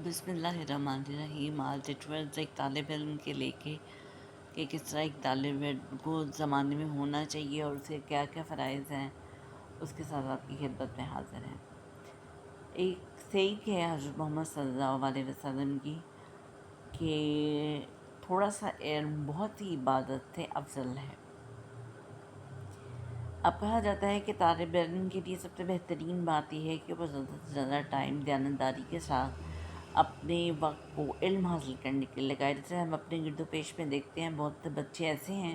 بسم اللہ الرحمن الرحیم۔ آج ٹویلتھ ایک طالب علم کے لے کے کہ کس طرح ایک طالب علم کو زمانے میں ہونا چاہیے اور اسے کیا کیا فرائض ہیں، اس کے ساتھ آپ کی خدمت میں حاضر ہیں۔ ایک سعید ہے حضرت محمد صلی اللہ علیہ وسلم کی کہ تھوڑا سا علم بہت ہی عبادت سے افضل ہے۔ اب کہا جاتا ہے کہ طالب علم کے لیے سب سے بہترین بات یہ ہے کہ وہ زیادہ سے زیادہ ٹائم دیانتداری کے ساتھ اپنے وقت کو علم حاصل کرنے کے لیے لگائے۔ جیسے ہم اپنے گرد و پیش میں دیکھتے ہیں بہت سے بچے ایسے ہیں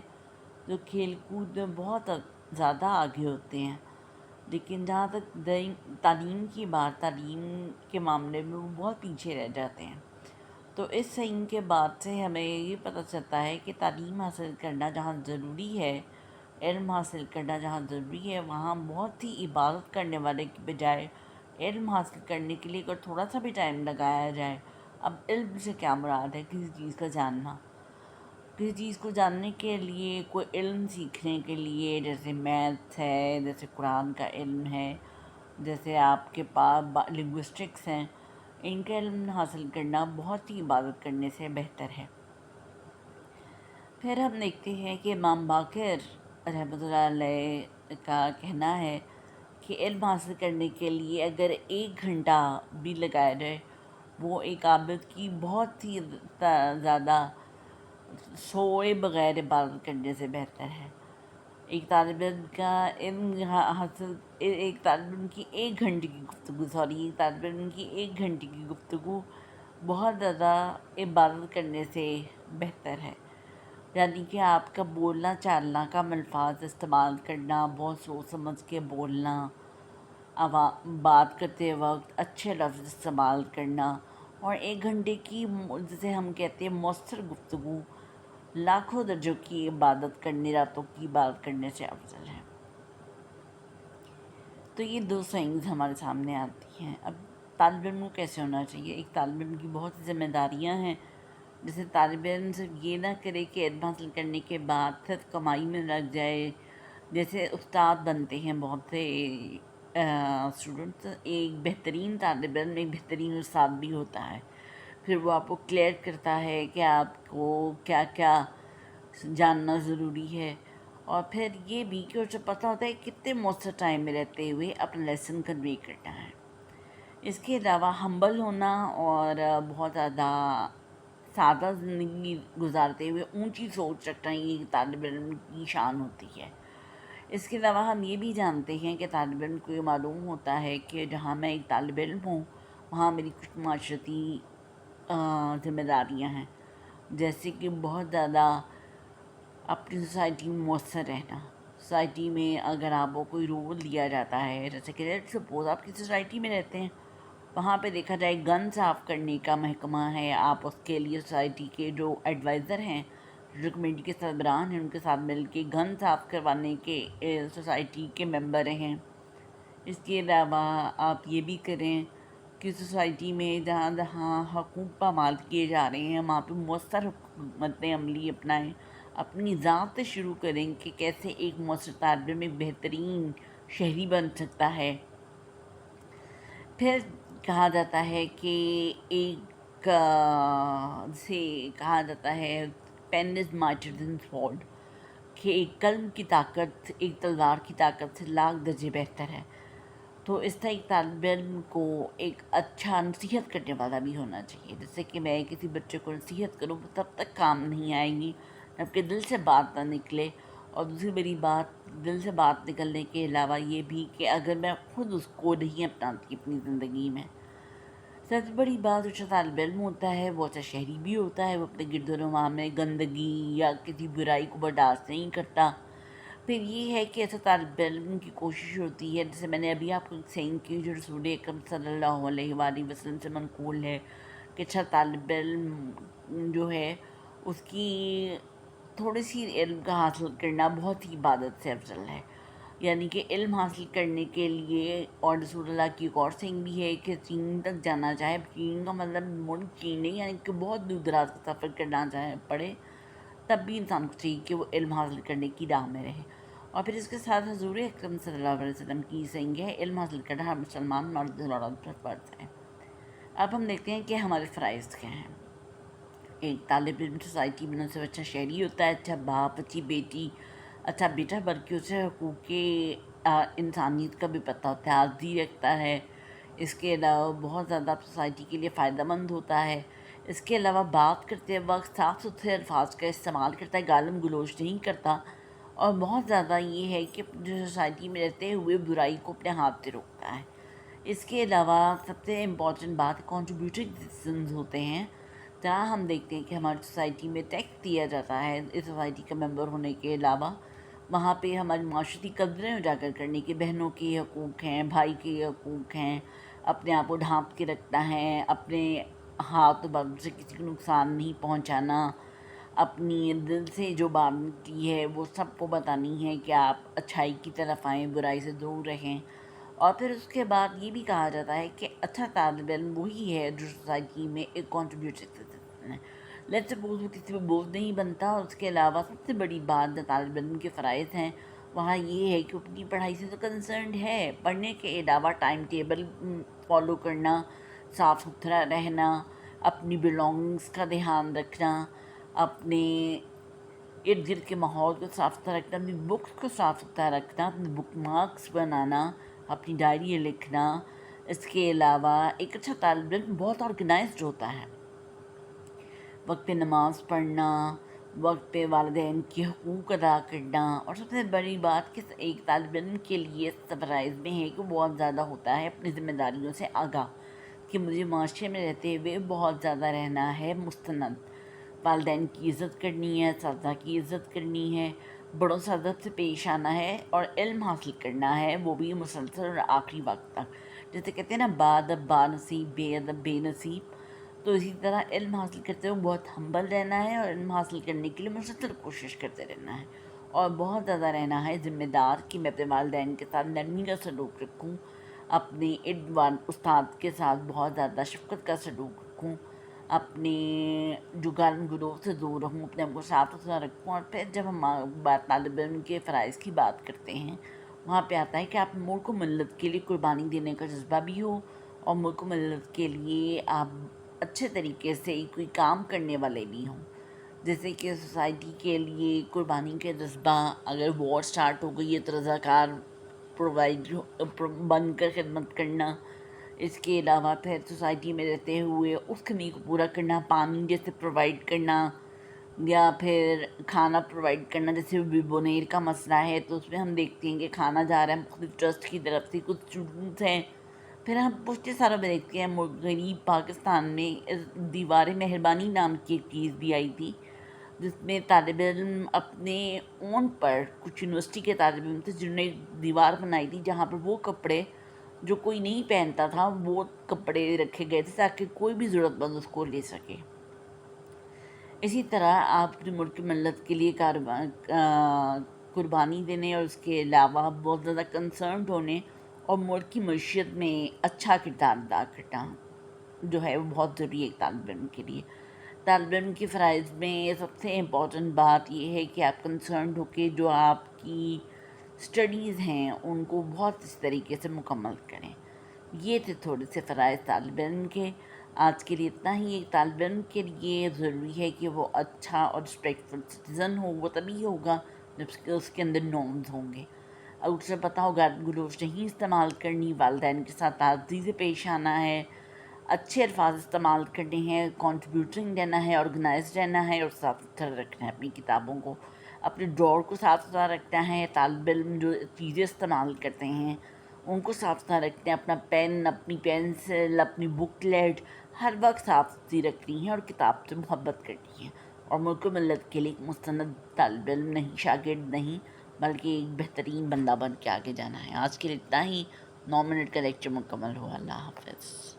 جو کھیل کود میں بہت زیادہ آگے ہوتے ہیں، لیکن جہاں تک تعلیم کی بات، تعلیم کے معاملے میں وہ بہت پیچھے رہ جاتے ہیں۔ تو اس سعی کے بعد سے ہمیں یہ پتہ چلتا ہے کہ تعلیم حاصل کرنا جہاں ضروری ہے، علم حاصل کرنا جہاں ضروری ہے، وہاں بہت ہی عبادت کرنے والے کی بجائے علم حاصل کرنے کے لیے اگر تھوڑا سا بھی ٹائم لگایا جائے۔ اب علم سے کیا مراد ہے؟ کسی چیز کا جاننا، کسی چیز کو جاننے کے لیے، کوئی علم سیکھنے کے لیے، جیسے میتھس ہے، جیسے قرآن کا علم ہے، جیسے آپ کے پاس لنگوسٹکس ہیں، ان کا علم حاصل کرنا بہت ہی عبادت کرنے سے بہتر ہے۔ پھر ہم دیکھتے ہیں کہ امام باقر رحمۃ اللہ علیہ کا کہنا ہے کہ علم حاصل کرنے کے لیے اگر 1 گھنٹہ بھی لگایا جائے، وہ ایک عابد کی بہت ہی زیادہ سوئے بغیر عبادت کرنے سے بہتر ہے۔ ایک طالب علم کا علم حاصل، ایک طالب علم کی 1 گھنٹے کی گفتگو، ایک طالب علم کی 1 گھنٹے کی گفتگو بہت زیادہ عبادت کرنے سے بہتر ہے۔ یعنی کہ آپ کا بولنا چالنا، کم الفاظ استعمال کرنا، بہت سوچ سمجھ کے بولنا، بات کرتے وقت اچھے لفظ استعمال کرنا، اور 1 گھنٹے کی جسے ہم کہتے ہیں مؤثر گفتگو لاکھوں درجوں کی عبادت کرنے، راتوں کی عبادت کرنے سے افضل ہے۔ تو یہ 2 سینگز ہمارے سامنے آتی ہیں۔ اب طالب علم کو کیسے ہونا چاہیے؟ ایک طالب علم کی بہت سی ذمہ داریاں ہیں، جیسے طالب علم صرف یہ نہ کرے کہ علم حاصل کرنے کے بعد صرف کمائی میں لگ جائے۔ جیسے استاد بنتے ہیں بہت سے اسٹوڈنٹس، ایک بہترین طالب علم ایک بہترین استاد بھی ہوتا ہے۔ پھر وہ آپ کو کلیئر کرتا ہے کہ آپ کو کیا کیا جاننا ضروری ہے، اور پھر یہ بھی کہ اسے پتہ ہوتا ہے کتنے مؤثر ٹائم میں رہتے ہوئے اپنا لیسن کنوے کرنا ہے۔ اس کے علاوہ ہمبل ہونا اور بہت زیادہ سادہ زندگی گزارتے ہوئے اونچی سوچ رکھنا، یہ طالب علم کی شان ہوتی ہے۔ اس کے علاوہ ہم یہ بھی جانتے ہیں کہ طالب علم کو یہ معلوم ہوتا ہے کہ جہاں میں ایک طالب علم ہوں وہاں میری کچھ معاشرتی ذمہ داریاں ہیں، جیسے کہ بہت زیادہ اپنی سوسائٹی میں مؤثر رہنا۔ سوسائٹی میں اگر آپ کو کوئی رول دیا جاتا ہے، جیسے کہ لیٹس سپوز آپ کی سوسائٹی میں رہتے ہیں، وہاں پہ دیکھا جائے گن صاف کرنے کا محکمہ ہے، آپ اس کے لیے سوسائٹی کے جو ایڈوائزر ہیں، جو کمیٹی کے سربراہ ہیں، ان کے ساتھ مل کے گن صاف کروانے کے سوسائٹی کے ممبر ہیں۔ اس کے علاوہ آپ یہ بھی کریں کہ سوسائٹی میں جہاں جہاں حقوق پامال کیے جا رہے ہیں وہاں پہ مؤثر حکمت عملی اپنائیں، اپنی ذات سے شروع کریں کہ کیسے ایک مؤثر طالب علم ایک بہترین شہری بن سکتا ہے۔ پھر کہا جاتا ہے کہ ایک سے کہا جاتا ہے پین از مائٹر دین سورڈ، کہ ایک قلم کی طاقت ایک تلوار کی طاقت سے لاکھ درجے بہتر ہے۔ تو اس طرح ایک طالب علم کو ایک اچھا نصیحت کرنے والا بھی ہونا چاہیے۔ جیسے کہ میں کسی بچے کو نصیحت کروں وہ تب تک کام نہیں آئے گی جب کہ دل سے بات نہ نکلے، اور دوسری بڑی بات، دل سے بات نکلنے کے علاوہ یہ بھی کہ اگر میں خود اس کو نہیں اپناتی اپنی زندگی میں۔ سب سے بڑی بات، اچھا طالب علم ہوتا ہے وہ اچھا شہری بھی ہوتا ہے، وہ اپنے گرد و نواح میں گندگی یا کسی برائی کو برداشت نہیں کرتا۔ پھر یہ ہے کہ ایسا طالب علم کی کوشش ہوتی ہے، جیسے میں نے ابھی آپ کو ایک سینگ کی جو رسول اکرم صلی اللہ علیہ وآلہ وسلم سے منقول ہے کہ اچھا طالب علم جو ہے اس کی تھوڑی سی علم کا حاصل کرنا بہت ہی عبادت سے افضل ہے۔ یعنی کہ علم حاصل کرنے کے لیے، اور رسول اللہ کی ایک اور سینگ بھی ہے کہ چین تک جانا چاہے، چین کا مطلب ملک چین نہیں، یعنی کہ بہت دور دراز کا سفر کرنا چاہے پڑے، تب بھی انسان کو چاہیے کہ وہ علم حاصل کرنے کی راہ میں رہے۔ اور پھر اس کے ساتھ حضور اکرم صلی اللہ علیہ وسلم کی سینگ ہے، علم حاصل کرنا ہر مسلمان مرد اور عورت پر فرض ہے۔ اب ہم دیکھتے ہیں کہ ہمارے فرائض کیا ہیں۔ ایک طالب علم سوسائٹی میں صرف اچھا شہری ہوتا ہے، اچھا باپ، اچھی بیٹی، اچھا بیٹا، بلکہ اسے حقوق انسانیت کا بھی پتہ ہوتا ہے، آزادی رکھتا ہے۔ اس کے علاوہ بہت زیادہ سوسائٹی کے لیے فائدہ مند ہوتا ہے۔ اس کے علاوہ بات کرتے وقت صاف ستھرے الفاظ کا استعمال کرتا ہے، گالم گلوچ نہیں کرتا، اور بہت زیادہ یہ ہے کہ جو سوسائٹی میں رہتے ہوئے برائی کو اپنے ہاتھ سے روکتا ہے۔ اس کے علاوہ سب سے امپورٹنٹ بات کنٹریبیوٹنگ سٹیزنز ہوتے ہیں، جہاں ہم دیکھتے ہیں کہ ہماری سوسائٹی میں ٹیکس دیا جاتا ہے اس سوسائٹی کا ممبر ہونے کے علاوہ۔ وہاں پہ ہماری معاشرتی قدریں اجاگر کرنے کی، بہنوں کے حقوق ہیں، بھائی کے حقوق ہیں، اپنے آپ کو ڈھانپ کے رکھنا ہے، اپنے ہاتھ بازو سے کسی کو نقصان نہیں پہنچانا، اپنی دل سے جو بات نکلی ہے وہ سب کو بتانی ہے کہ آپ اچھائی کی طرف آئیں، برائی سے دور رہیں۔ اور پھر اس کے بعد یہ بھی کہا جاتا ہے کہ اچھا طالب علم وہی ہے جو سوسائٹی میں ایک کنٹریبیوٹر ہے۔ لیٹس سپوز وہ کسی پہ بوجھ نہیں بنتا۔ اور اس کے علاوہ سب سے بڑی بات جو طالب علم کے فرائض ہیں وہاں یہ ہے کہ اپنی پڑھائی سے تو کنسرنڈ ہے، پڑھنے کے علاوہ ٹائم ٹیبل فالو کرنا، صاف ستھرا رہنا، اپنی بلانگنگس کا دھیان رکھنا، اپنے ارد گرد کے ماحول کو صاف ستھرا رکھنا، اپنی بکس کو صاف ستھرا رکھنا، اپنے بک مارکس بنانا، اپنی ڈائری لکھنا۔ اس کے علاوہ ایک اچھا طالب علم بہت آرگنائزڈ ہوتا ہے، وقت پہ نماز پڑھنا، وقت پہ والدین کے حقوق ادا کرنا، اور سب سے بڑی بات کہ ایک طالب علم کے لیے فرائض میں ہے کہ بہت زیادہ ہوتا ہے اپنی ذمہ داریوں سے آگاہ، کہ مجھے معاشرے میں رہتے ہوئے بہت زیادہ رہنا ہے مستند، والدین کی عزت کرنی ہے، اساتذہ کی عزت کرنی ہے، بڑوں سے ادب سے پیش آنا ہے، اور علم حاصل کرنا ہے، وہ بھی مسلسل اور آخری وقت تک۔ جیسے کہتے ہیں نا، بادب با نصیب، بے ادب بے نصیب۔ تو اسی طرح علم حاصل کرتے ہوئے بہت ہمبل رہنا ہے، اور علم حاصل کرنے کے لیے مسلسل کوشش کرتے رہنا ہے، اور بہت زیادہ رہنا ہے ذمہ دار، کہ میں اپنے والدین کے ساتھ نرمی کا سلوک رکھوں، اپنے استاد کے ساتھ بہت زیادہ شفقت کا سلوک رکھوں، اپنے جو گالم گلوچ سے دور رہوں، اپنے آپ کو صاف ستھرا رکھوں۔ اور پھر جب ہم طالب علم کے فرائض کی بات کرتے ہیں، وہاں پہ آتا ہے کہ آپ ملک و ملت کے لیے قربانی دینے کا جذبہ بھی ہو، اور ملک و ملت کے لیے آپ اچھے طریقے سے کوئی کام کرنے والے بھی ہوں۔ جیسے کہ سوسائٹی کے لیے قربانی کا جذبہ، اگر وار سٹارٹ ہو گئی ہے تو رضاکار بن کر خدمت کرنا۔ اس کے علاوہ پھر سوسائٹی میں رہتے ہوئے اس کمی کو پورا کرنا، پانی جیسے پرووائڈ کرنا، یا پھر کھانا پرووائڈ کرنا۔ جیسے بونیر کا مسئلہ ہے تو اس میں ہم دیکھتے ہیں کہ کھانا جا رہا ہے مختلف ٹرسٹ کی طرف سے، کچھ اسٹوڈنٹس ہیں۔ پھر ہم پوچھتے سارا میں دیکھتے ہیں غریب پاکستان میں دیوار مہربانی نام کی ایک چیز بھی آئی تھی، جس میں طالب علم اپنے اون پر، کچھ یونیورسٹی کے طالب علم تھے جنہوں نے دیوار بنائی تھی جہاں پر وہ کپڑے جو کوئی نہیں پہنتا تھا وہ کپڑے رکھے گئے تھے تاکہ کوئی بھی ضرورت مند اس کو لے سکے۔ اسی طرح آپ اپنے ملک ملت کے لیے قربانی دینے، اور اس کے علاوہ بہت زیادہ کنسرنڈ ہونے، اور ملک کی معیشت میں اچھا کردار ادا کرنا جو ہے وہ بہت ضروری ہے ایک طالب علم کے لیے۔ طالب علم کے فرائض میں سب سے امپورٹنٹ بات یہ ہے کہ آپ کنسرنڈ ہو کے جو آپ کی اسٹڈیز ہیں ان کو بہت اس طریقے سے مکمل کریں۔ یہ تھے تھوڑے سے فرائض طالب علم کے۔ آج کے لیے اتنا ہی۔ ایک طالب علم کے لیے ضروری ہے کہ وہ اچھا اور رسپیکٹفل سٹیزن ہو، وہ تبھی ہوگا جب اس کے اندر نارمز ہوں گے۔ اب اسے پتہ ہوگا گلوچ نہیں استعمال کرنی، والدین کے ساتھ آزادی سے پیش آنا ہے، اچھے الفاظ استعمال کرنے ہیں، کنٹریبیوٹنگ رہنا ہے، آرگنائزڈ رہنا ہے، اور صاف ستھرا رکھنا ہے اپنی کتابوں کو، اپنے ڈراور کو صاف ستھرا رکھنا ہے۔ طالب علم جو چیزیں استعمال کرتے ہیں ان کو صاف ستھرا رکھتے ہیں، اپنا پین، اپنی پینسل، اپنی بک لیٹ ہر وقت صاف ستھری رکھنی ہے، اور کتاب سے محبت کرنی ہے، اور ملک و ملت کے لیے ایک مستند طالب علم نہیں، شاگرد نہیں، بلکہ ایک بہترین بندہ بن کے آگے جانا ہے۔ آج کے لیے اتنا ہی۔ 9 منٹ کا لیکچر مکمل ہوا۔ اللہ حافظ۔